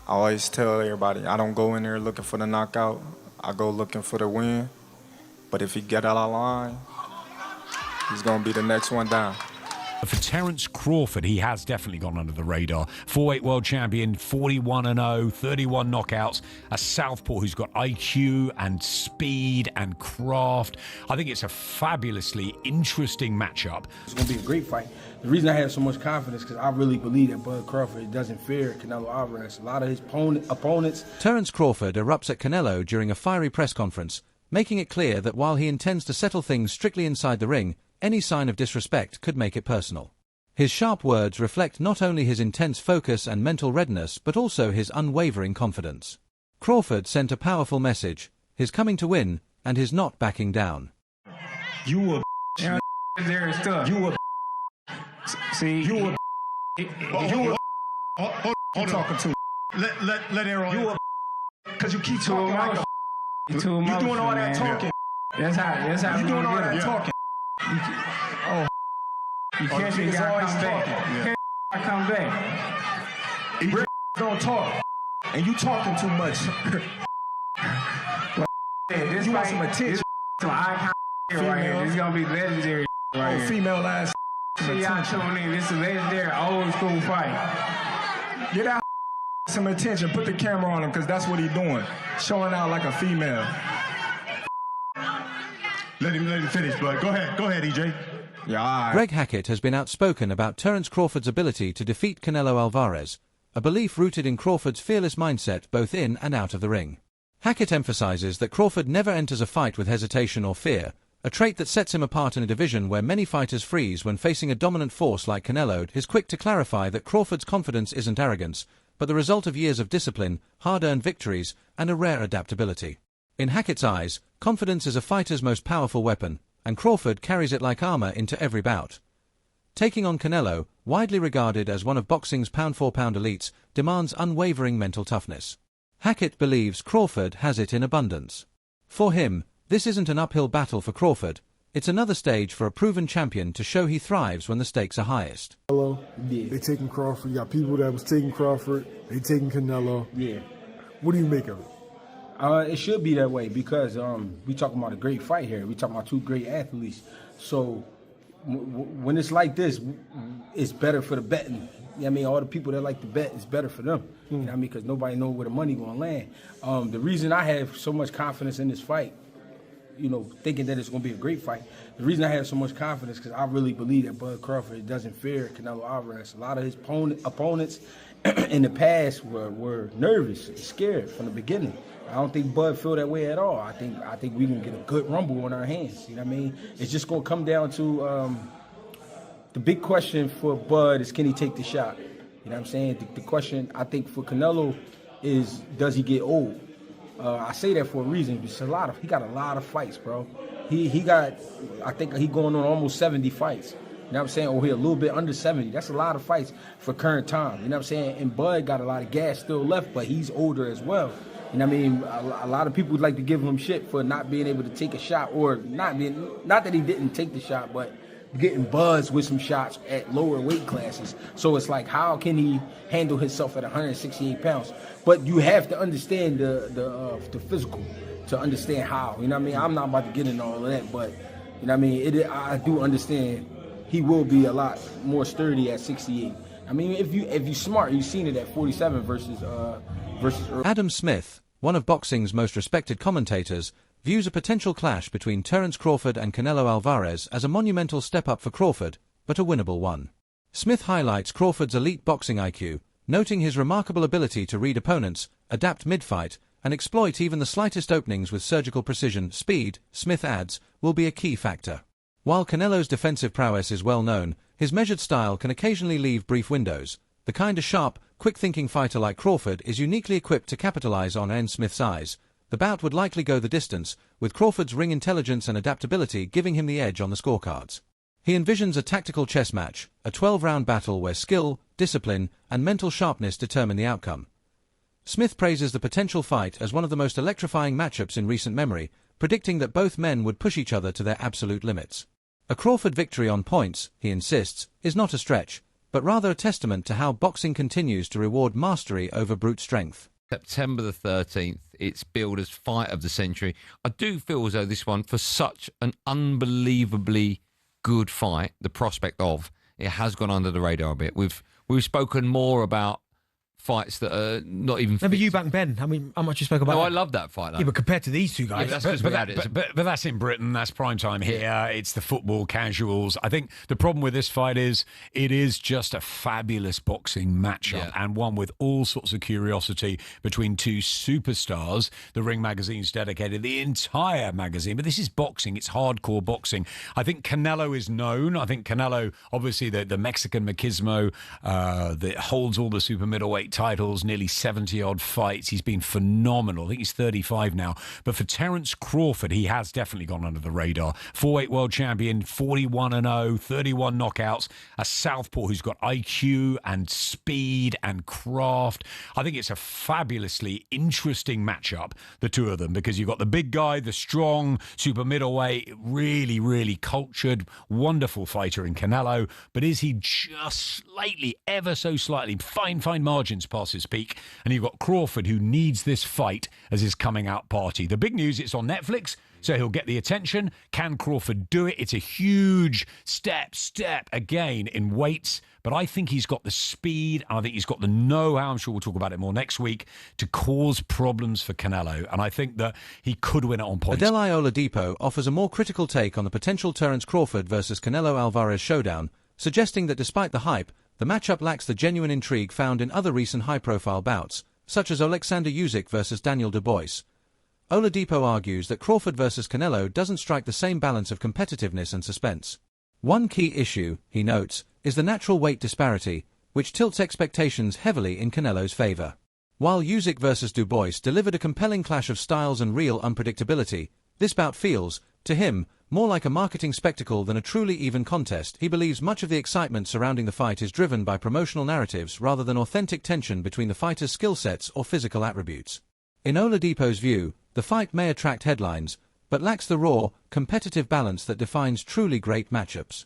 I always tell everybody, I don't go in there looking for the knockout. I go looking for the win. But if he get out of line, he's going to be the next one down. For Terence Crawford, he has definitely gone under the radar. 4-weight world champion, 41-0, 31 knockouts. A southpaw who's got IQ and speed and craft. I think it's a fabulously interesting matchup. It's going to be a great fight. The reason I have so much confidence is because I really believe that Bud Crawford doesn't fear Canelo Alvarez. A lot of his opponents... Terence Crawford erupts at Canelo during a fiery press conference, making it clear that while he intends to settle things strictly inside the ring, any sign of disrespect could make it personal. His sharp words reflect not only his intense focus and mental readiness, but also his unwavering confidence. Crawford sent a powerful message, his coming to win, and his not backing down. You a yeah, there is stuff. You a see you a you hold talking to let Aaron you a because you keep talking like you doing all that talking. That's how you doing all that talking. You can't say gotta come back. I come back. He don't talk, and you talking too much. This you want some attention? Some icon right here. This is gonna be legendary right here. Female ass. See y'all tuning in. This is a legendary old school fight. Get out some attention. Put the camera on him because that's what he's doing. Showing out like a female. Let him finish, bud. Go ahead, EJ. Yeah, all right. Greg Hackett has been outspoken about Terence Crawford's ability to defeat Canelo Alvarez, a belief rooted in Crawford's fearless mindset both in and out of the ring. Hackett emphasizes that Crawford never enters a fight with hesitation or fear, a trait that sets him apart in a division where many fighters freeze when facing a dominant force like Canelo. Is quick to clarify that Crawford's confidence isn't arrogance, but the result of years of discipline, hard-earned victories, and a rare adaptability. In Hackett's eyes, confidence is a fighter's most powerful weapon, and Crawford carries it like armor into every bout. Taking on Canelo, widely regarded as one of boxing's pound-for-pound elites, demands unwavering mental toughness. Hackett believes Crawford has it in abundance. For him, this isn't an uphill battle for Crawford, it's another stage for a proven champion to show he thrives when the stakes are highest. Canelo, they taking Crawford. You got people that was taking Crawford, they taking Canelo. Yeah. What do you make of it? It should be that way because we talking about a great fight here. We talking about two great athletes. So when it's like this, it's better for the betting. You know what I mean? All the people that like to bet, it's better for them. You know what I mean? Because nobody knows where the money going to land. The reason I have so much confidence in this fight, you know, thinking that it's going to be a great fight, the reason I have so much confidence because I really believe that Bud Crawford doesn't fear Canelo Alvarez. A lot of his opponents in the past were nervous and scared from the beginning. I don't think Bud feel that way at all. I think we can get a good rumble on our hands. You know what I mean? It's just going to come down to the big question for Bud is, can he take the shot? You know what I'm saying? The question I think for Canelo is, does he get old? I say that for a reason. Because he got a lot of fights, bro. I think he going on almost 70 fights. You know what I'm saying? Or he a little bit under 70. That's a lot of fights for current time. You know what I'm saying? And Bud got a lot of gas still left, but he's older as well. You know what I mean? A lot of people would like to give him shit for not being able to take a shot, or not that he didn't take the shot, but getting buzzed with some shots at lower weight classes. So it's like, how can he handle himself at 168 pounds? But you have to understand the physical to understand how. You know what I mean? I'm not about to get into all of that, but you know what I mean? I do understand he will be a lot more sturdy at 68. I mean, if you smart, you've seen it at 47 versus Adam Smith, one of boxing's most respected commentators, views a potential clash between Terence Crawford and Canelo Alvarez as a monumental step up for Crawford, but a winnable one. Smith highlights Crawford's elite boxing IQ, noting his remarkable ability to read opponents, adapt mid-fight, and exploit even the slightest openings with surgical precision. Speed, Smith adds, will be a key factor. While Canelo's defensive prowess is well known, his measured style can occasionally leave brief windows. The kind of sharp, quick-thinking fighter like Crawford is uniquely equipped to capitalize on Smith's eyes. The bout would likely go the distance, with Crawford's ring intelligence and adaptability giving him the edge on the scorecards. He envisions a tactical chess match, a 12-round battle where skill, discipline, and mental sharpness determine the outcome. Smith praises the potential fight as one of the most electrifying matchups in recent memory, predicting that both men would push each other to their absolute limits. A Crawford victory on points, he insists, is not a stretch, but rather a testament to how boxing continues to reward mastery over brute strength. September the 13th, it's billed as fight of the century. I do feel as though this one, for such an unbelievably good fight, the prospect of, it has gone under the radar a bit. We've spoken more about fights that are not even... No, but you back Ben, how much you spoke about No, that? I love that fight. Though. Yeah, but compared to these two guys... Yeah, but that's in Britain, that's prime time here, it's the football casuals. I think the problem with this fight is it is just a fabulous boxing matchup and one with all sorts of curiosity between two superstars. The Ring magazine's dedicated the entire magazine, but this is boxing, it's hardcore boxing. I think Canelo is known. I think Canelo, obviously the Mexican machismo that holds all the super middleweight titles, nearly 70-odd fights. He's been phenomenal. I think he's 35 now. But for Terence Crawford, he has definitely gone under the radar. 4-weight world champion, 41-0, 31 knockouts. A southpaw who's got IQ and speed and craft. I think it's a fabulously interesting matchup, the two of them, because you've got the big guy, the strong super middleweight, really, really cultured, wonderful fighter in Canelo. But is he just slightly, ever so slightly, fine margins past his peak? And you've got Crawford, who needs this fight as his coming out party. The big news, it's on Netflix, so he'll get the attention. Can Crawford do it? It's a huge step again in weights, but I think he's got the speed, and I think he's got the know-how, I'm sure we'll talk about it more next week, to cause problems for Canelo, and I think that he could win it on points. Adelaide Oladipo offers a more critical take on the potential Terence Crawford versus Canelo Alvarez showdown, suggesting that despite the hype, the matchup lacks the genuine intrigue found in other recent high-profile bouts, such as Alexander Usyk versus Daniel Dubois. Oladipo argues that Crawford versus Canelo doesn't strike the same balance of competitiveness and suspense. One key issue, he notes, is the natural weight disparity, which tilts expectations heavily in Canelo's favor. While Usyk versus Dubois delivered a compelling clash of styles and real unpredictability, this bout feels, to him, more like a marketing spectacle than a truly even contest. He believes much of the excitement surrounding the fight is driven by promotional narratives rather than authentic tension between the fighters' skill sets or physical attributes. In Oladipo's view, the fight may attract headlines, but lacks the raw, competitive balance that defines truly great matchups.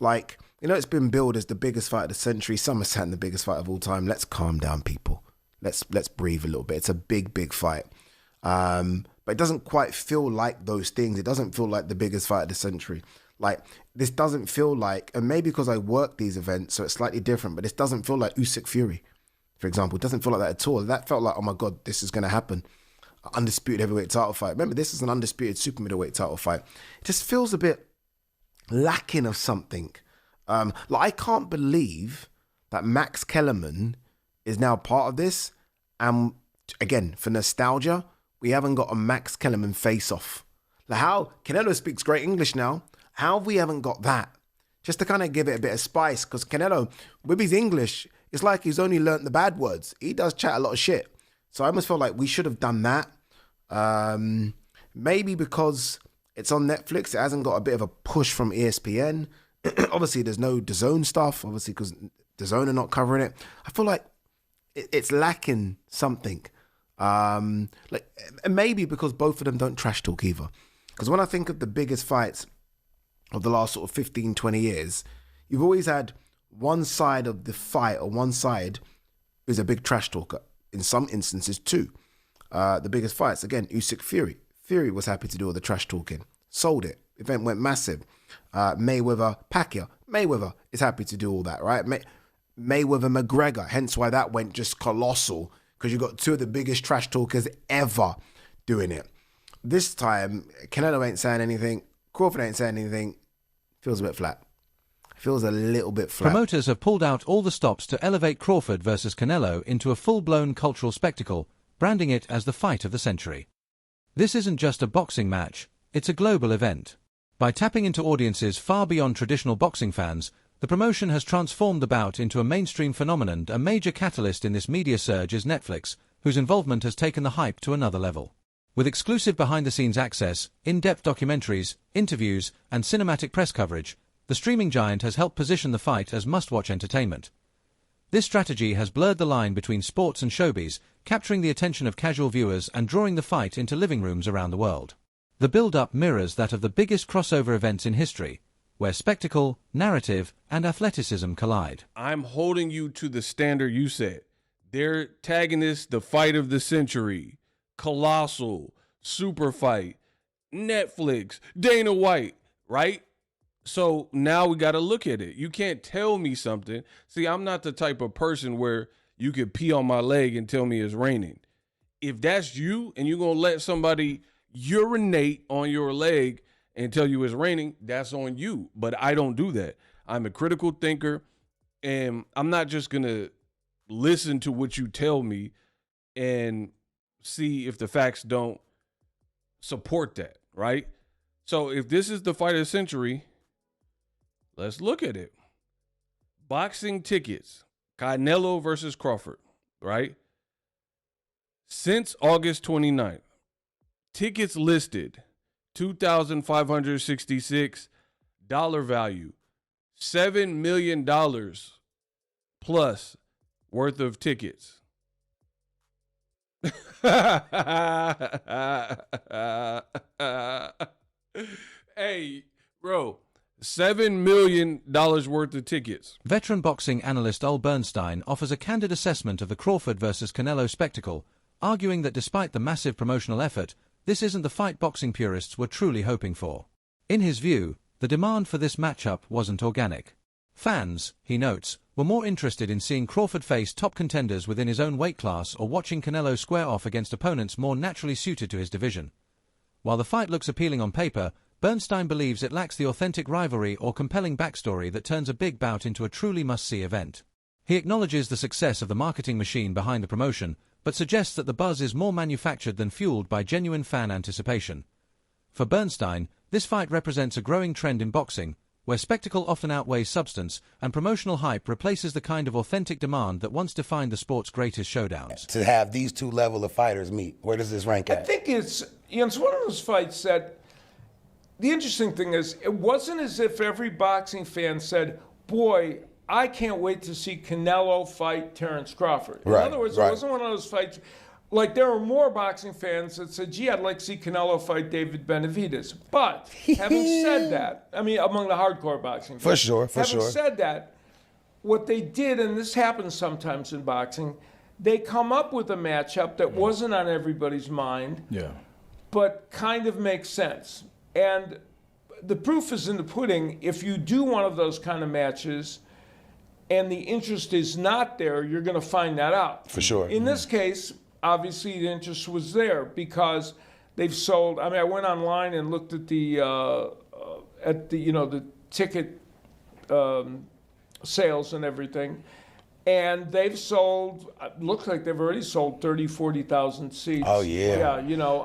Like, it's been billed as the biggest fight of the century. Some are saying the biggest fight of all time. Let's calm down, people. Let's breathe a little bit. It's a big fight. But it doesn't quite feel like those things. It doesn't feel like the biggest fight of the century. Like, this doesn't feel like, and maybe because I work these events, so it's slightly different, but this doesn't feel like Usyk Fury, for example. It doesn't feel like that at all. That felt like, oh my God, this is going to happen. Undisputed heavyweight title fight. Remember, this is an undisputed super middleweight title fight. It just feels a bit lacking of something. I can't believe that Max Kellerman is now part of this. And again, for nostalgia, we haven't got a Max Kellerman face-off. Like, how Canelo speaks great English now. How we haven't got that? Just to kind of give it a bit of spice, because Canelo, with his English, it's like he's only learnt the bad words. He does chat a lot of shit. So I almost feel like we should have done that. Maybe because it's on Netflix, it hasn't got a bit of a push from ESPN. Obviously, there's no DAZN stuff, obviously, because DAZN are not covering it. I feel like it's lacking something. Maybe because both of them don't trash talk either. Because when I think of the biggest fights of the last sort of 15, 20 years, you've always had one side of the fight, or one side is a big trash talker. In some instances, two. The biggest fights, again, Usyk Fury. Fury was happy to do all the trash talking. Sold it. Event went massive. Mayweather Pacquiao. Mayweather is happy to do all that, right? Mayweather McGregor. Hence why that went just colossal. Because you got two of the biggest trash talkers ever doing it. This time, Canelo ain't saying anything. Crawford ain't saying anything. Feels a bit flat. Feels a little bit flat. Promoters have pulled out all the stops to elevate Crawford versus Canelo into a full-blown cultural spectacle, branding it as the fight of the century. This isn't just a boxing match, it's a global event. By tapping into audiences far beyond traditional boxing fans, the promotion has transformed the bout into a mainstream phenomenon. A major catalyst in this media surge is Netflix, whose involvement has taken the hype to another level. With exclusive behind-the-scenes access, in-depth documentaries, interviews, and cinematic press coverage, the streaming giant has helped position the fight as must-watch entertainment. This strategy has blurred the line between sports and showbiz, capturing the attention of casual viewers and drawing the fight into living rooms around the world. The build-up mirrors that of the biggest crossover events in history, where spectacle, narrative, and athleticism collide. I'm holding you to the standard you set. They're tagging this the fight of the century, colossal, super fight, Netflix, Dana White, right? So now we got to look at it. You can't tell me something. See, I'm not the type of person where you could pee on my leg and tell me it's raining. If that's you and you're going to let somebody urinate on your leg and tell you it's raining, that's on you. But I don't do that. I'm a critical thinker, and I'm not just going to listen to what you tell me and see if the facts don't support that, right? So if this is the fight of the century, let's look at it. Boxing tickets, Canelo versus Crawford, right? Since August 29th, tickets listed, $2,566 value, $7 million plus worth of tickets. Hey, bro, $7 million worth of tickets. Veteran boxing analyst Ol Bernstein offers a candid assessment of the Crawford versus Canelo spectacle, arguing that despite the massive promotional effort, this isn't the fight boxing purists were truly hoping for. In his view, the demand for this matchup wasn't organic. Fans, he notes, were more interested in seeing Crawford face top contenders within his own weight class or watching Canelo square off against opponents more naturally suited to his division. While the fight looks appealing on paper, Bernstein believes it lacks the authentic rivalry or compelling backstory that turns a big bout into a truly must-see event. He acknowledges the success of the marketing machine behind the promotion, but suggests that the buzz is more manufactured than fueled by genuine fan anticipation. For Bernstein, this fight represents a growing trend in boxing, where spectacle often outweighs substance and promotional hype replaces the kind of authentic demand that once defined the sport's greatest showdowns. To have these two level of fighters meet, where does this rank at? I think it's one of those fights that, the interesting thing is, it wasn't as if every boxing fan said, boy, I can't wait to see Canelo fight Terence Crawford. In other words, it wasn't one of those fights. Like, there were more boxing fans that said, gee, I'd like to see Canelo fight David Benavidez. But having said that, I mean, among the hardcore boxing fans. Having said that, what they did, and this happens sometimes in boxing, they come up with a matchup that wasn't on everybody's mind, but kind of makes sense. And the proof is in the pudding. If you do one of those kind of matches and the interest is not there, you're going to find that out. For sure. In this case, obviously the interest was there because they've sold. I mean, I went online and looked at the the ticket sales and everything, and they've sold. Looks like they've already sold 40,000 seats. Oh yeah. Yeah,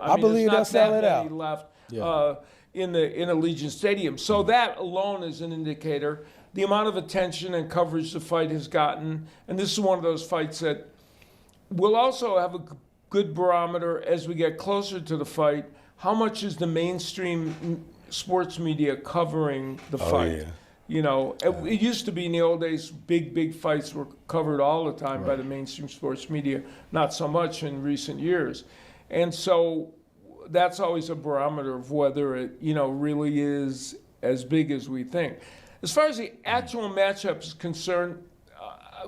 I believe there's they'll not sell that it many out. left in Allegiant Stadium. So that alone is an indicator. The amount of attention and coverage the fight has gotten, and this is one of those fights that we'll also have a good barometer as we get closer to the fight. How much is the mainstream sports media covering the fight? Yeah. It used to be in the old days, big fights were covered all the time by the mainstream sports media, not so much in recent years. And so that's always a barometer of whether it, really is as big as we think. As far as the actual matchup is concerned,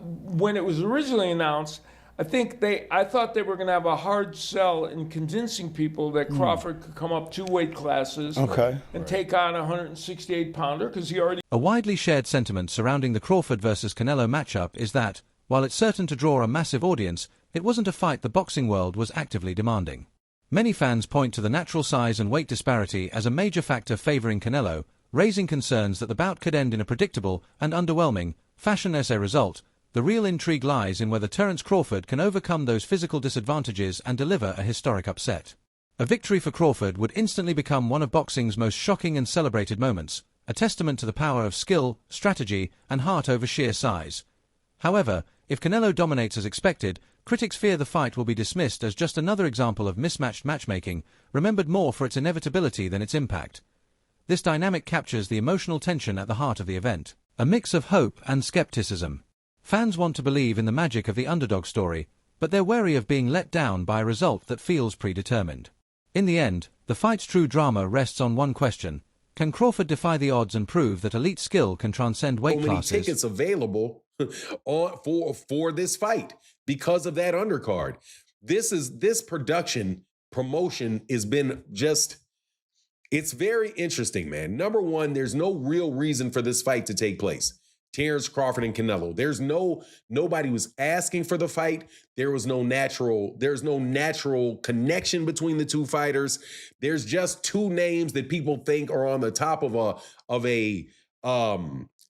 when it was originally announced, I thought they were going to have a hard sell in convincing people that Crawford could come up 2 weight classes and take on a 168-pounder because he already... A widely shared sentiment surrounding the Crawford versus Canelo matchup is that, while it's certain to draw a massive audience, it wasn't a fight the boxing world was actively demanding. Many fans point to the natural size and weight disparity as a major factor favoring Canelo, raising concerns that the bout could end in a predictable and underwhelming fashion. As a result, the real intrigue lies in whether Terence Crawford can overcome those physical disadvantages and deliver a historic upset. A victory for Crawford would instantly become one of boxing's most shocking and celebrated moments, a testament to the power of skill, strategy, and heart over sheer size. However, if Canelo dominates as expected, critics fear the fight will be dismissed as just another example of mismatched matchmaking, remembered more for its inevitability than its impact. This dynamic captures the emotional tension at the heart of the event, a mix of hope and skepticism. Fans want to believe in the magic of the underdog story, but they're wary of being let down by a result that feels predetermined. In the end, the fight's true drama rests on one question: Can Crawford defy the odds and prove that elite skill can transcend weight So many classes? tickets available for this fight because of that undercard. This promotion has been just, it's very interesting, man. Number one, there's no real reason for this fight to take place. Terence Crawford and Canelo. Nobody was asking for the fight. There's no natural connection between the two fighters. There's just two names that people think are on the top of a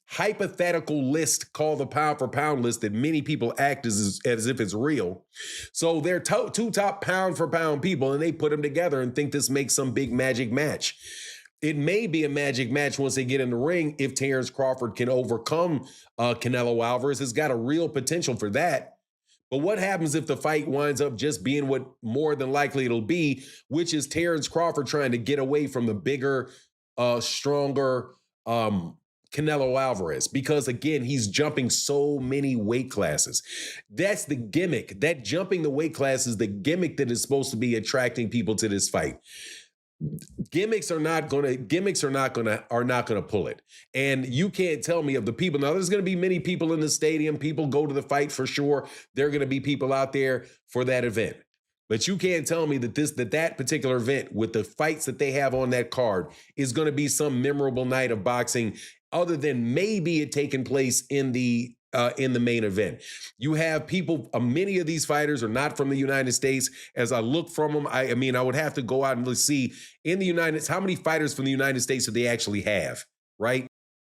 hypothetical list called the pound for pound list that many people act as if it's real. So they're two top pound for pound people, and they put them together and think this makes some big magic match. It may be a magic match once they get in the ring if Terence Crawford can overcome Canelo Alvarez. It's got a real potential for that. But what happens if the fight winds up just being what more than likely it'll be, which is Terence Crawford trying to get away from the bigger, stronger Canelo Alvarez? Because, again, he's jumping so many weight classes. That's the gimmick. That jumping the weight class is the gimmick that is supposed to be attracting people to this fight. Gimmicks are not gonna pull it. And you can't tell me of the people. Now, there's gonna be many people in the stadium. People go to the fight for sure. There are gonna be people out there for that event. But you can't tell me that particular event with the fights that they have on that card is gonna be some memorable night of boxing other than maybe it taking place in the main event. You have people, many of these fighters are not from the United States. As I look from them, I would have to go out and see in the United States, how many fighters from the United States do they actually have, right?